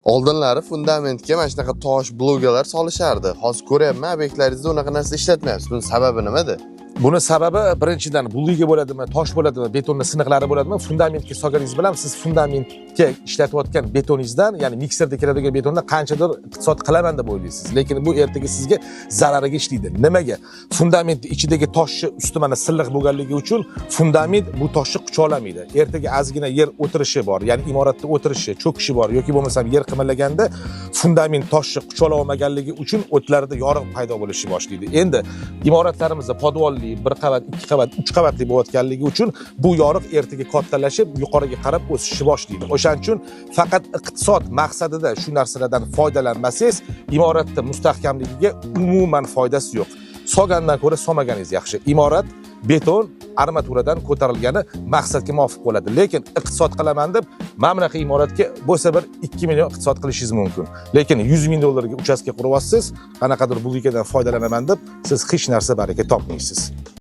Oldinlari fundamentga mana shunaqa tosh blokalar solishardi. Hozir ko'ryapman, obyektlaringizda unaqa narsa ishlatmayapsiz. Buning sababi nimada? Buni sababi birinchidan bulga bo'ladimi, tosh bo'ladimi, betonning siniqlari bo'ladimi, fundamentga solganingiz bilan siz fundamentga ishlatayotgan betoningizdan, ya'ni mikserda keladigan betondan qanchadir iqtisod qilaman deb o'ylaysiz. Lekin bu ertaga sizga zarariga ishlaydi. Nimaga? Fundamentning ichidagi toshni usti mana silliq bo'lganligi uchun fundament bu toshni quchoqlamaydi. Ertaga ozgina yer o'tirishi bor, ya'ni imoratda o'tirishi, cho'kishi bor yoki bo'lmasam yer qimillaganda fundament toshni quchoqlay olmaganligi uchun o'tlarida yoriq paydo bo'lishi boshlaydi. Endi imoratlarimizda podvolli, 1 qavat, 2 qavat, 3 qavatli bo'layotganligi uchun bu yoriq ertaga kattalashib, yuqoriga qarab o'sishni boshlaydi. O'shaning uchun faqat iqtisod maqsadida shu narsalardan foydalanmasangiz, imoratda mustahkamligiga umuman foydasi yo'q. Solgandan ko'ra solmaganingiz yaxshi. Imorat beton armaturadan ko'tarilgani maqsadga muvofiq bo'ladi. Lekin iqtisod qilaman deb mana bunaqa imoratga bo'lsa bir 2 million iqtisod qilishingiz mumkin. Lekin 100 ming dollarga uchastka quryapsiz, qanaqadir bulikadan foydalanaman deb siz hech narsa baraka topmaysiz.